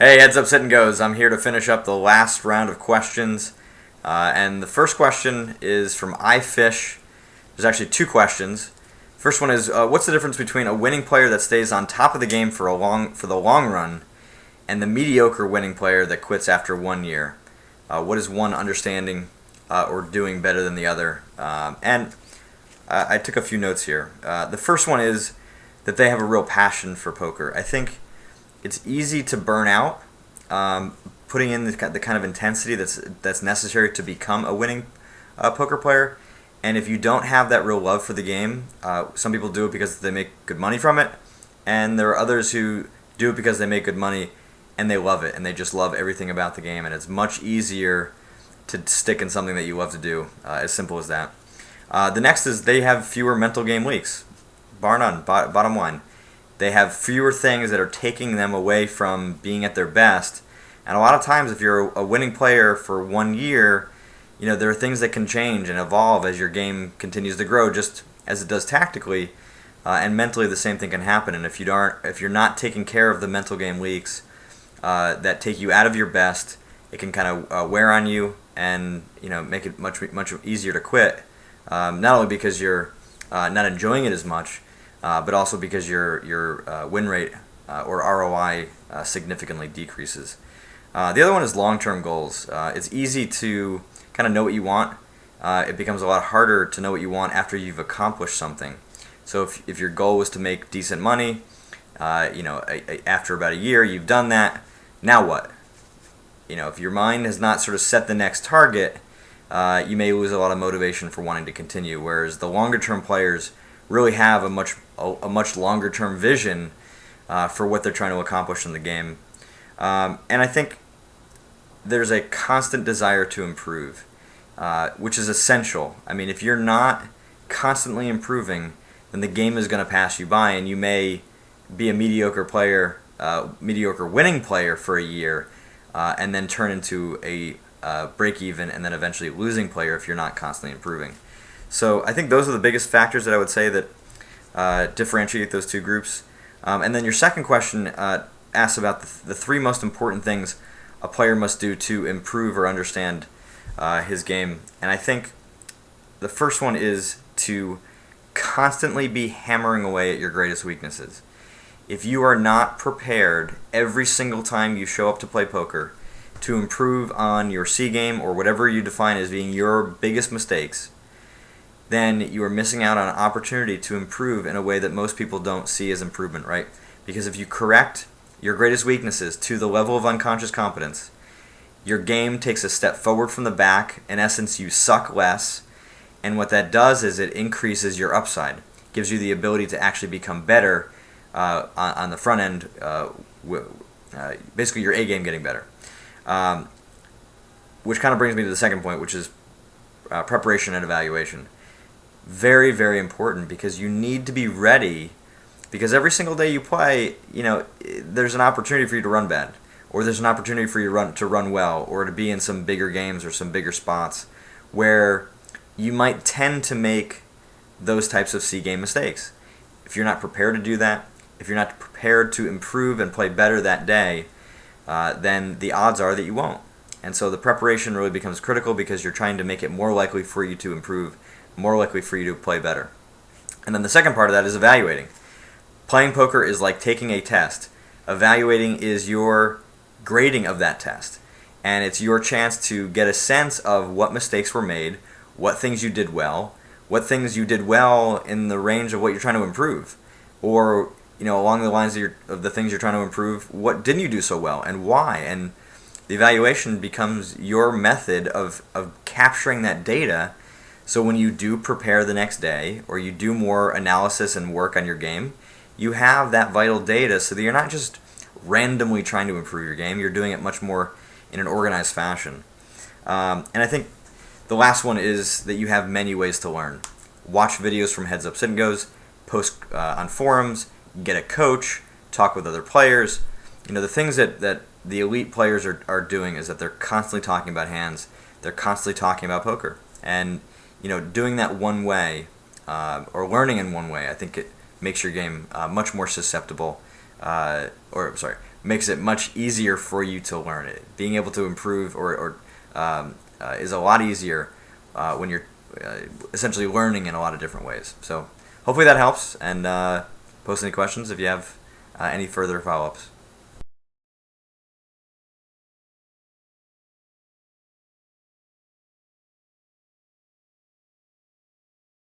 Hey, heads up, sit and goes. I'm here to finish up the last round of questions. And the first question is from iFish. There's actually two questions. First one is, what's the difference between a winning player that stays on top of the game for the long run and the mediocre winning player that quits after 1 year? What is one understanding or doing better than the other? I took a few notes here. The first one is that they have a real passion for poker. I think it's easy to burn out putting in the kind of intensity that's necessary to become a winning poker player. And if you don't have that real love for the game, some people do it because they make good money from it, and there are others who do it because they make good money and they love it and they just love everything about the game. And it's much easier to stick in something that you love to do. As simple as that. The next is they have fewer mental game leaks, bar none. Bottom line. They have fewer things that are taking them away from being at their best. And a lot of times, if you're a winning player for 1 year, there are things that can change and evolve as your game continues to grow, just as it does tactically. And mentally, the same thing can happen. And if you're not taking care of the mental game leaks that take you out of your best, it can kind of wear on you and make it much easier to quit. Not only because you're not enjoying it as much, but also because your win rate or ROI significantly decreases. The other one is long-term goals. It's easy to kind of know what you want. It becomes a lot harder to know what you want after you've accomplished something. So if your goal was to make decent money, after about a year you've done that, now what? If your mind has not sort of set the next target, you may lose a lot of motivation for wanting to continue. Whereas the longer-term players really have a much longer-term vision for what they're trying to accomplish in the game. And I think there's a constant desire to improve, which is essential. I mean, if you're not constantly improving, then the game is going to pass you by, and you may be a mediocre winning player for a year, and then turn into a break-even and then eventually losing player if you're not constantly improving. So I think those are the biggest factors that I would say that differentiate those two groups. And then your second question asks about the three most important things a player must do to improve or understand his game. And I think the first one is to constantly be hammering away at your greatest weaknesses. If you are not prepared every single time you show up to play poker to improve on your C game or whatever you define as being your biggest mistakes, then you are missing out on an opportunity to improve in a way that most people don't see as improvement, right? Because if you correct your greatest weaknesses to the level of unconscious competence, your game takes a step forward from the back. In essence, you suck less, and what that does is it increases your upside, gives you the ability to actually become better on the front end, basically your A game getting better. Which kind of brings me to the second point, which is preparation and evaluation. Very, very important, because you need to be ready, because every single day you play, there's an opportunity for you to run bad, or there's an opportunity for you to run well, or to be in some bigger games or some bigger spots where you might tend to make those types of C game mistakes. If you're not prepared to do that, if you're not prepared to improve and play better that day, then the odds are that you won't. And so the preparation really becomes critical, because you're trying to make it more likely for you to improve, more likely for you to play better. And then the second part of that is evaluating. Playing poker is like taking a test. Evaluating is your grading of that test. And it's your chance to get a sense of what mistakes were made, what things you did well, what things you did well in the range of what you're trying to improve. Or, along the lines of the things you're trying to improve, what didn't you do so well and why? And the evaluation becomes your method of capturing that data. So when you do prepare the next day, or you do more analysis and work on your game, you have that vital data so that you're not just randomly trying to improve your game. You're doing it much more in an organized fashion. And I think the last one is that you have many ways to learn. Watch videos from Heads Up Sit and Goes, post on forums, get a coach, talk with other players. The things that the elite players are doing is that they're constantly talking about hands. They're constantly talking about poker. And doing that one way, or learning in one way, I think it makes your game much more susceptible, makes it much easier for you to learn it. Being able to improve is a lot easier when you're essentially learning in a lot of different ways. So hopefully that helps, and post any questions if you have any further follow-ups.